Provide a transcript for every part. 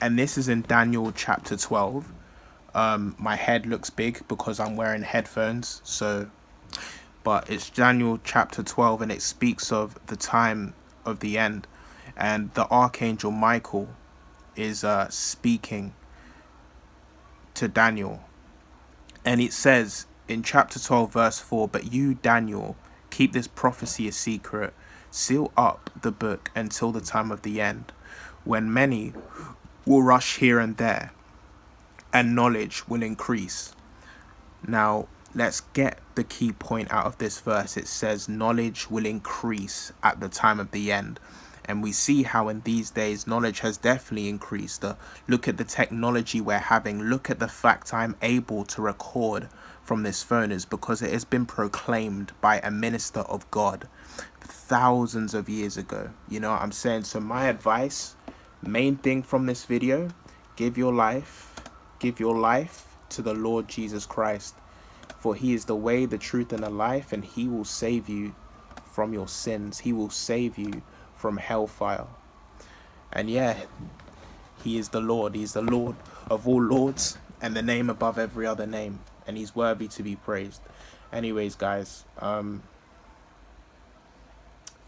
And this is in Daniel chapter 12. My head looks big because I'm wearing headphones, so but it's Daniel chapter 12, and it speaks of the time of the end. And the Archangel Michael is speaking to Daniel. And it says in chapter 12, verse 4, "But you, Daniel, keep this prophecy a secret, seal up the book until the time of the end, when many will rush here and there, and knowledge will increase." Now, let's get the key point out of this verse. It says knowledge will increase at the time of the end. And we see how in these days knowledge has definitely increased. Look at the technology we're having. Look at the fact I'm able to record from this phone is because it has been proclaimed by a minister of God thousands of years ago. You know what I'm saying? So my advice, main thing from this video, give your life to the Lord Jesus Christ. For he is the way, the truth, and the life, and he will save you from your sins. He will save you from hellfire. And yeah, he is the Lord. He's the Lord of all lords and the name above every other name. And he's worthy to be praised. Anyways, guys,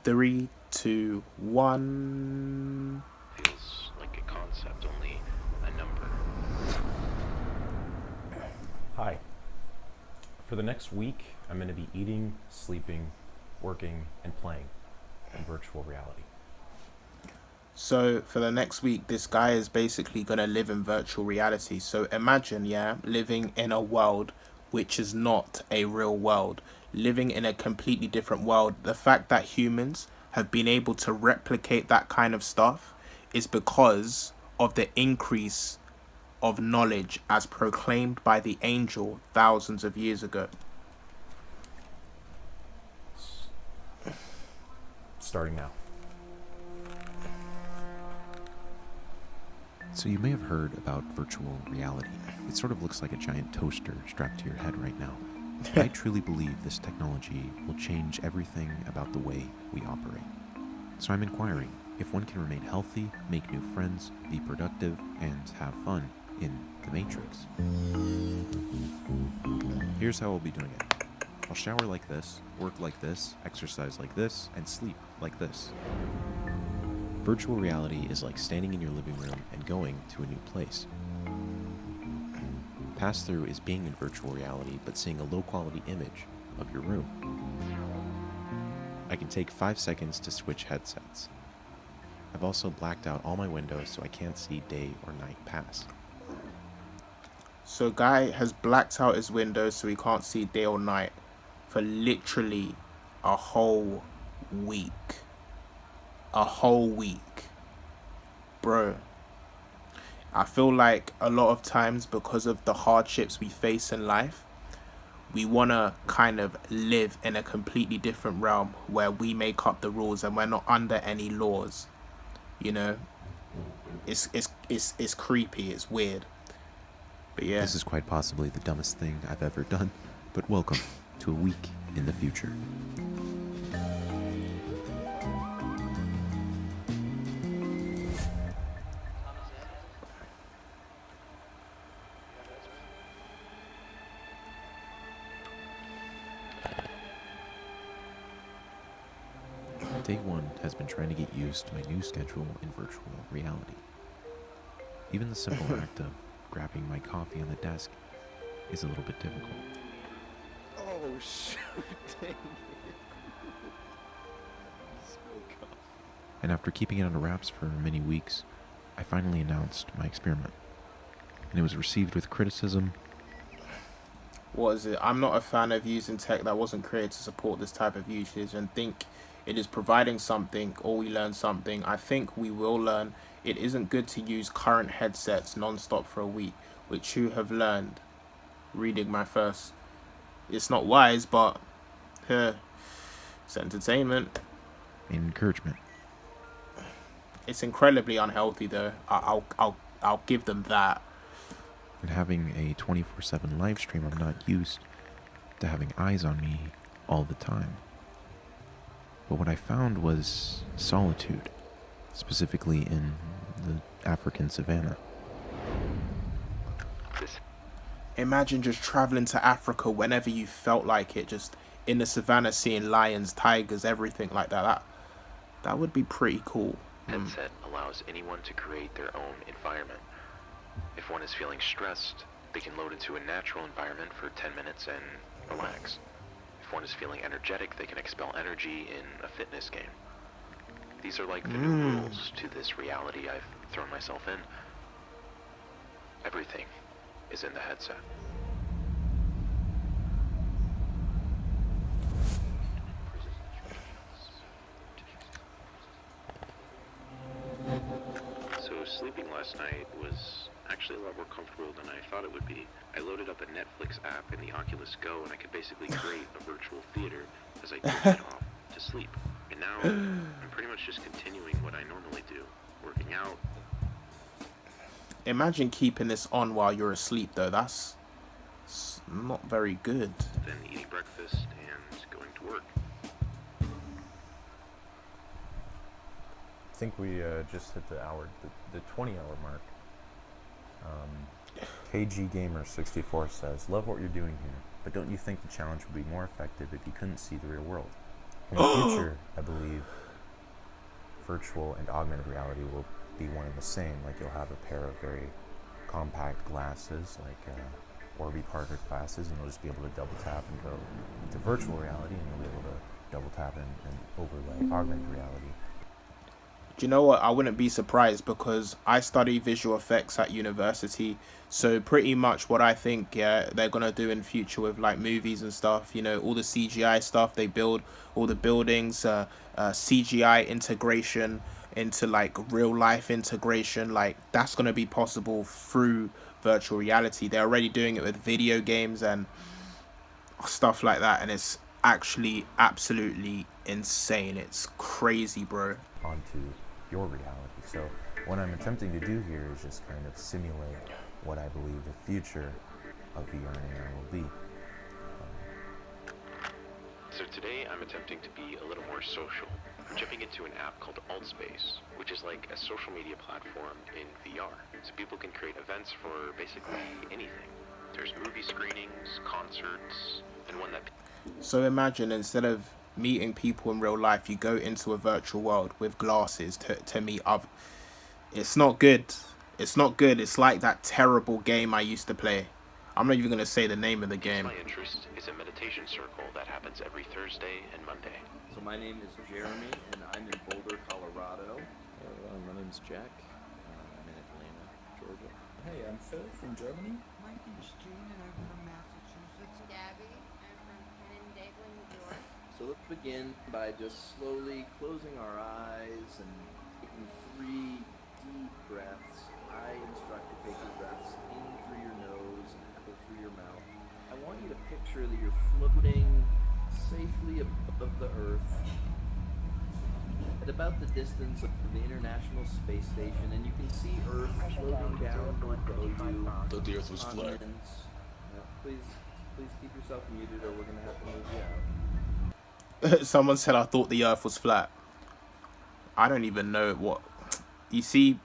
3, 2, 1. Feels like a concept, only a number. Hi. For the next week, I'm going to be eating, sleeping, working, and playing in virtual reality. So for the next week, this guy is basically going to live in virtual reality. So imagine, living in a world which is not a real world, living in a completely different world. The fact that humans have been able to replicate that kind of stuff is because of the increase of knowledge as proclaimed by the angel thousands of years ago. Starting now. So you may have heard about virtual reality. It sort of looks like a giant toaster strapped to your head right now. I truly believe this technology will change everything about the way we operate. So I'm inquiring if one can remain healthy, make new friends, be productive, and have fun in the Matrix. Here's how I'll be doing it. I'll shower like this, work like this, exercise like this, and sleep like this. Virtual reality is like standing in your living room and going to a new place. Pass-through is being in virtual reality but seeing a low-quality image of your room. I can take 5 seconds to switch headsets. I've also blacked out all my windows so I can't see day or night pass. So guy has blacked out his windows so he can't see day or night for literally a whole week. A whole week. Bro, I feel like a lot of times because of the hardships we face in life, we want to kind of live in a completely different realm where we make up the rules and we're not under any laws. You know, it's creepy, it's weird. But yeah. This is quite possibly the dumbest thing I've ever done, but welcome to a week in the future. Day one has been trying to get used to my new schedule in virtual reality. Even the simple act of grabbing my coffee on the desk is a little bit difficult. Oh, shoot, dang it. And after keeping it under wraps for many weeks, I finally announced my experiment. And it was received with criticism. What is it? I'm not a fan of using tech that wasn't created to support this type of usage and think it is providing something or we learn something. I think we will learn. It isn't good to use current headsets non-stop for a week, which you have learned reading my first. It's not wise, but it's entertainment. And encouragement. It's incredibly unhealthy though. I'll give them that. And having a 24/7 live stream, I'm not used to having eyes on me all the time. But what I found was solitude, specifically in the African savanna. This Imagine just traveling to Africa whenever you felt like it, just in the savannah, seeing lions, tigers, everything like that. That would be pretty cool. headset allows anyone to create their own environment. If one is feeling stressed, they can load into a natural environment for 10 minutes and relax. If one is feeling energetic, they can expel energy in a fitness game. These are like the new rules to this reality I've thrown myself in. Everything is in the headset. So sleeping last night was actually a lot more comfortable than I thought it would be. I loaded up a Netflix app in the Oculus Go and I could basically create a virtual theater as I drifted off to sleep. And now I'm pretty much just continuing what I normally do, working out. Imagine keeping this on while you're asleep, though. That's not very good. Then eating breakfast and going to work. I think we just hit the 20-hour mark. KG Gamer 64 says, "Love what you're doing here, but don't you think the challenge would be more effective if you couldn't see the real world? In the future, I believe virtual and augmented reality will be one and the same. Like you'll have a pair of very compact glasses, like Orby Parker glasses, and you'll just be able to double tap and go into virtual reality, and you'll be able to double tap and overlay augmented reality." Do you know what? I wouldn't be surprised because I study visual effects at university. So pretty much what I think, they're going to do in future with like movies and stuff, all the CGI stuff they build, all the buildings, CGI integration into like real life integration, like that's going to be possible through virtual reality. They're already doing it with video games and stuff like that. And it's actually absolutely insane. It's crazy, bro. Onto your reality. So what I'm attempting to do here is just kind of simulate what I believe the future of VR and AR will be. So today I'm attempting to be a little more social. I'm jumping into an app called Altspace, which is like a social media platform in VR. So people can create events for basically anything. There's movie screenings, concerts, and one that... So imagine instead of meeting people in real life, you go into a virtual world with glasses to meet other. It's not good. It's not good. It's like that terrible game I used to play. I'm not even going to say the name of the game. My interest is a meditation circle that happens every Thursday and Monday. So my name is Jeremy, and I'm in Boulder, Colorado. My name's Jack. I'm in Atlanta, Georgia. Hey, I'm Phil from Germany. My name's Gene, and I'm from Massachusetts. Gabby, I'm from Canandaigua, New York. So let's begin by just slowly closing our eyes and taking 3 deep breaths. I instruct to take your breaths in through your nose and out through your mouth. I want you to picture that you're floating safely above the Earth at about the distance of the International Space Station, and you can see Earth floating down below you. I thought the Earth was flat. Please keep yourself muted, or we're gonna have to move you out. Someone said I thought the earth was flat. I don't even know what. You see,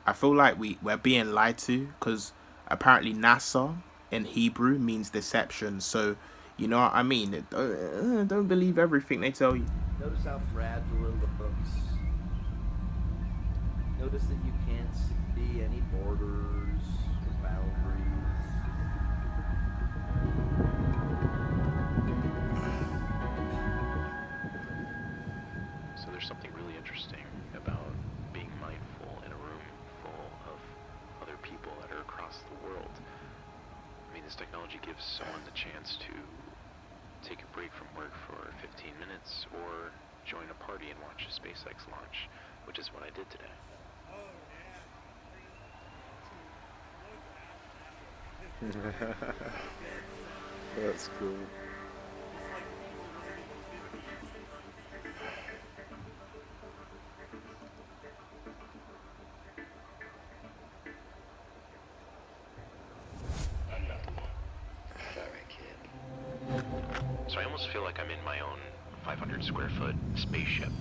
I feel like we're being lied to because apparently NASA in Hebrew means deception. So, you know what I mean? Don't believe everything they tell you. Notice how fragile it looks. Notice that you can't see any borders or boundaries. So there's something really interesting about being mindful in a room full of other people that are across the world. I mean, this technology gives someone the chance to take a break from work for 15 minutes or join a party and watch a SpaceX launch, which is what I did today. That's cool. So I almost feel like I'm in my own 500 square foot spaceship.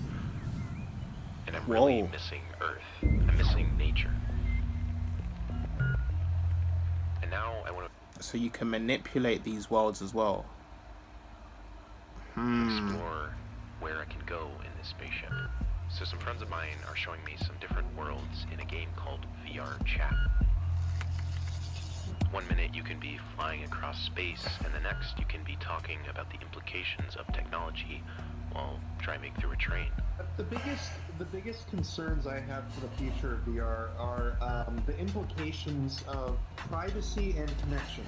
And I'm really Whoa. missing Earth. I'm missing nature. So you can manipulate these worlds as well. Explore where I can go in this spaceship. So some friends of mine are showing me some different worlds in a game called VR Chat. 1 minute you can be flying across space, and the next you can be talking about the implications of technology while driving through a train. The biggest concerns I have for the future of VR are the implications of privacy and connection.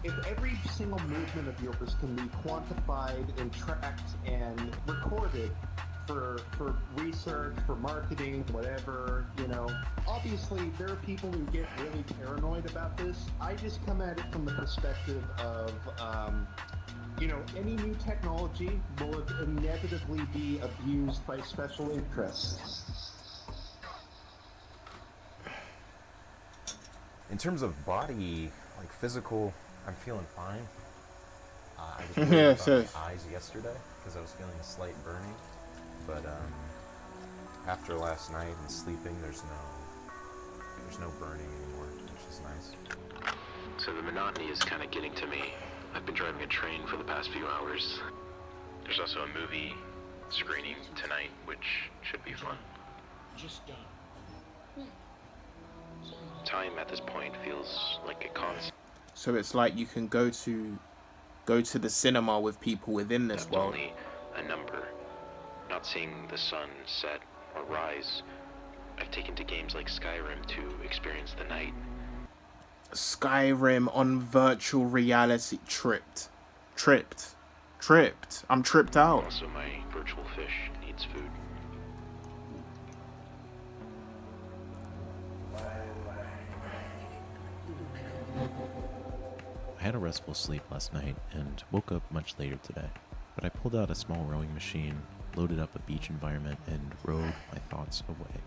If every single movement of yours can be quantified and tracked and recorded for research, for marketing, whatever, obviously there are people who get really paranoid about this. I just come at it from the perspective of, any new technology will inevitably be abused by special interests. In terms of body, like physical, I'm feeling fine. I was worried about my eyes yesterday because I was feeling a slight burning. But after last night and sleeping, there's no burning anymore, which is nice. So the monotony is kind of getting to me. I've been driving a train for the past few hours. There's also a movie screening tonight, which should be fun. Just done. Time at this point feels like a constant. So it's like you can go to the cinema with people within this world. Only a number. Not seeing the sun set or rise. I've taken to games like Skyrim to experience the night. Skyrim on virtual reality. Tripped. I'm tripped out. Also, my virtual fish needs food. I had a restful sleep last night and woke up much later today, but I pulled out a small rowing machine, loaded up a beach environment, and rowed my thoughts away.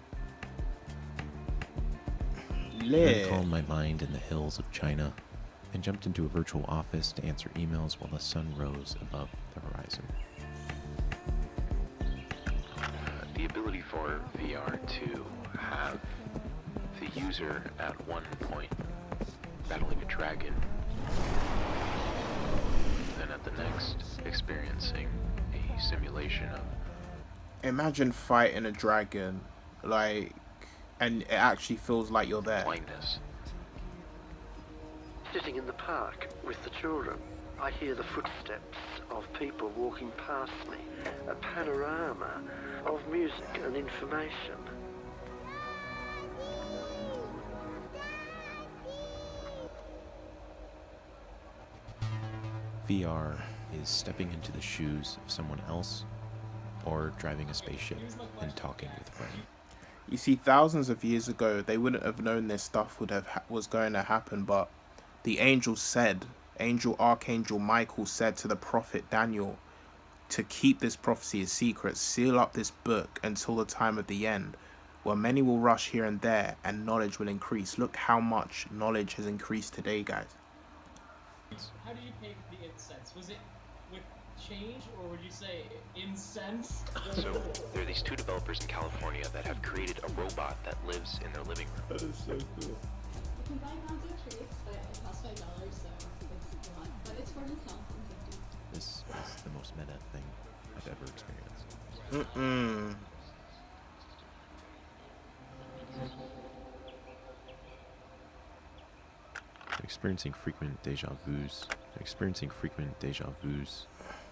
Then calmed my mind in the hills of China and jumped into a virtual office to answer emails while the sun rose above the horizon. The ability for VR to have the user at one point battling a dragon, then at the next experiencing a simulation of... Imagine fighting a dragon, and it actually feels like you're there. blindness. Sitting in the park with the children, I hear the footsteps of people walking past me, a panorama of music and information. VR is stepping into the shoes of someone else or driving a spaceship and talking with a friend. You see, thousands of years ago, they wouldn't have known this stuff was going to happen, but the Archangel Michael said to the prophet Daniel to keep this prophecy a secret, seal up this book until the time of the end, where many will rush here and there and knowledge will increase. Look how much knowledge has increased today, guys. How do you pay for the incense? Was it with change, or would you say incense? So, there are these two developers in California that have created a robot that lives in their living room. That is so cool. You can buy contact treats, but it costs $5, so it's a lot. But it's for himself. This is the most meta thing I've ever experienced. I'm experiencing frequent deja vus.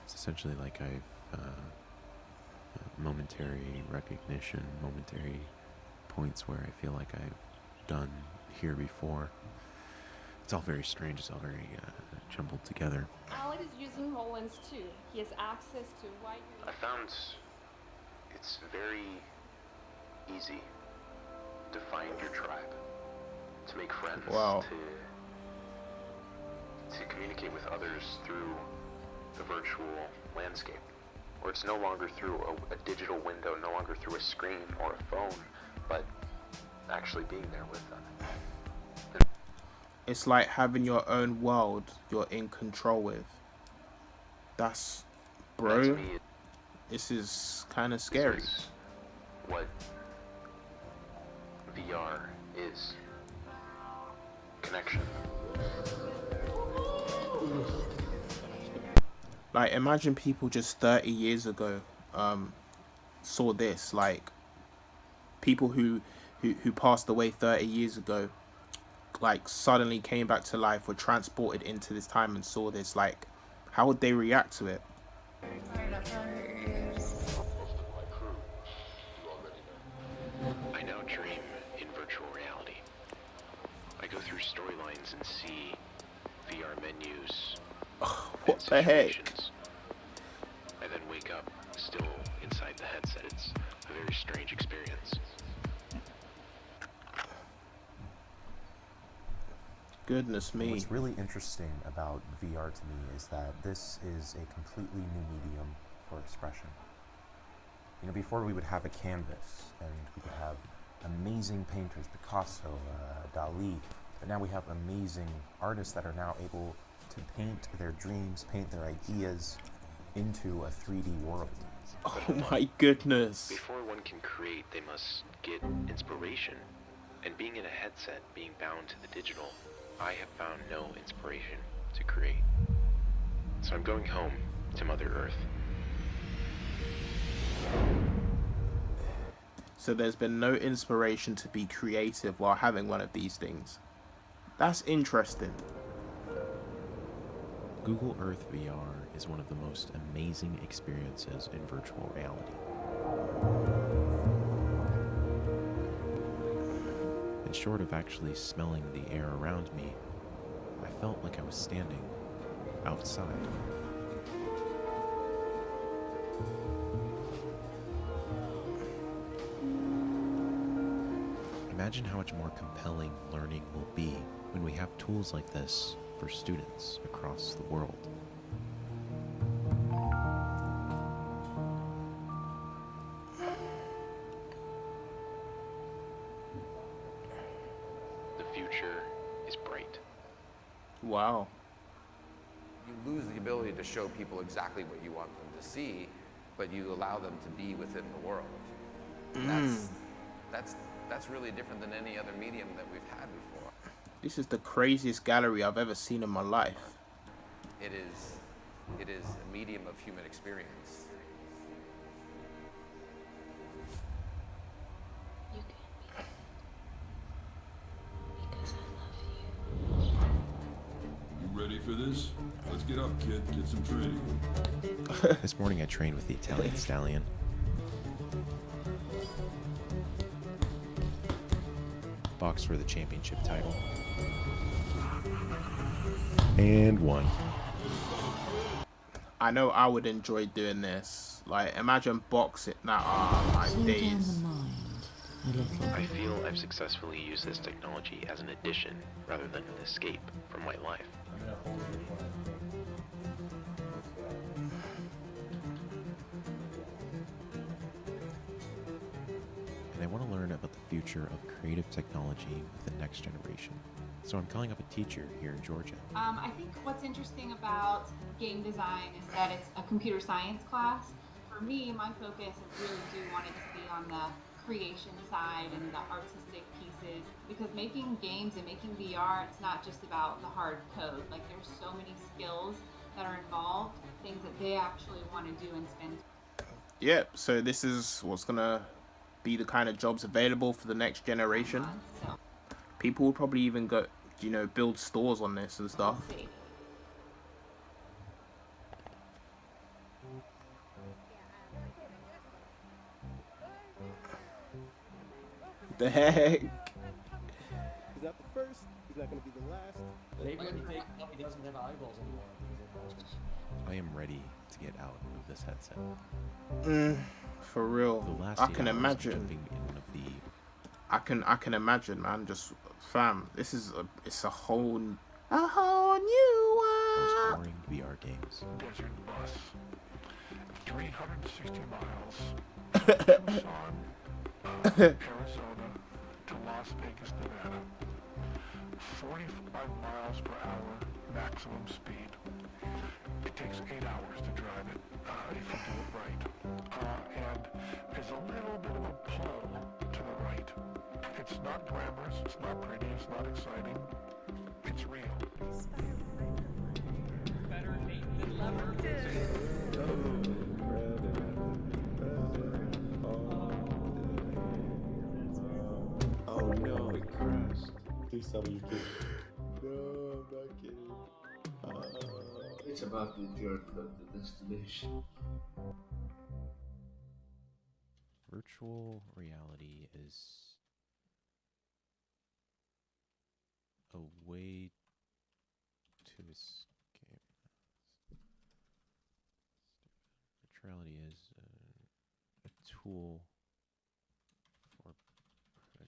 It's essentially like I've momentary recognition, momentary points where I feel like I've done here before. It's all very strange. It's all very jumbled together. Alex is using Roland's too. He has access to wide. I found it's very easy to find your tribe, to make friends, Wow. to communicate with others through the virtual landscape, where it's no longer through a digital window, no longer through a screen or a phone, but actually being there with them. It's like having your own world you're in control with. That's, bro, To me, this is kind of scary. is what VR is. Connection. Like, imagine people just 30 years ago saw this. Like, people who passed away 30 years ago, like, suddenly came back to life, were transported into this time and saw this. Like, how would they react to it? I now dream in virtual reality. I go through storylines and see VR menus. What the heck? I then wake up still inside the headset. It's a very strange experience. Goodness me. What's really interesting about VR to me is that this is a completely new medium for expression. You know, before we would have a canvas and we could have amazing painters, Picasso, Dali, but now we have amazing artists that are now able to paint their dreams, paint their ideas into a 3D world. Oh my goodness. Before one can create, they must get inspiration. And being in a headset, being bound to the digital, I have found no inspiration to create. So I'm going home to Mother Earth. So there's been no inspiration to be creative while having one of these things. That's interesting. Google Earth VR is one of the most amazing experiences in virtual reality. And short of actually smelling the air around me, I felt like I was standing outside. Imagine how much more compelling learning will be when we have tools like this for students across the world. The future is bright. Wow. You lose the ability to show people exactly what you want them to see, but you allow them to be within the world. That's really different than any other medium that we've had before. This is the craziest gallery I've ever seen in my life. It is a medium of human experience. You can be because I love you. You ready for this? Let's get up, kid. Get some training. This morning I trained with the Italian stallion. Boxed for the championship title. And won. I know I would enjoy doing this. Like, imagine boxing. My days. I feel I've successfully used this technology as an addition rather than an escape from my life. And I want to learn about the future of creative technology with the next generation. So I'm calling up a teacher here in Georgia. I think what's interesting about game design is that it's a computer science class. For me, my focus really do want it to be on the creation side and the artistic pieces, because making games and making VR, it's not just about the hard code. Like, there's so many skills that are involved, things that they actually want to do and spend. Yep, so this is what's gonna be the kind of jobs available for the next generation. People will probably even go, build stores on this and stuff. The heck? He's not the first. He's not going to be the last. Maybe when he doesn't have eyeballs anymore. I am ready to get out of this headset. For real. The last I 8 can hours imagine. jumping in one of the I can imagine, man. Just fam, it's a whole new most world. boring VR games. Desert bus. 360 miles. Tucson, Arizona to Las Vegas, Nevada. 45 miles per hour maximum speed. It takes 8 hours to drive it if you do it right. And there's a little bit of a pull to the right. It's not glamorous, it's not pretty, it's not exciting. It's real. Better bait than lever. Oh no, it crashed. Please tell me you're kidding. No, I'm not kidding. It's about the journey, not the destination. Virtual reality is a way to escape. Virtual reality is a tool for no.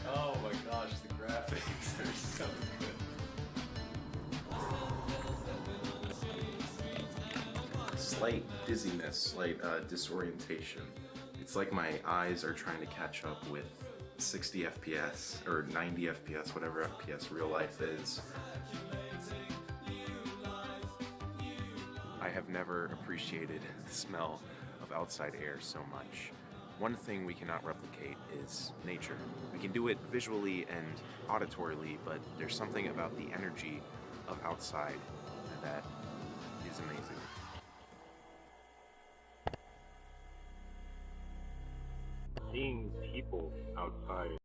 Oh my gosh, the graphics are so good. Slight dizziness, slight disorientation. It's like my eyes are trying to catch up with 60 FPS or 90 FPS, whatever FPS real life is. I have never appreciated the smell of outside air so much. One thing we cannot replicate is nature. We can do it visually and auditorily, but there's something about the energy of outside that is amazing. Seeing people outside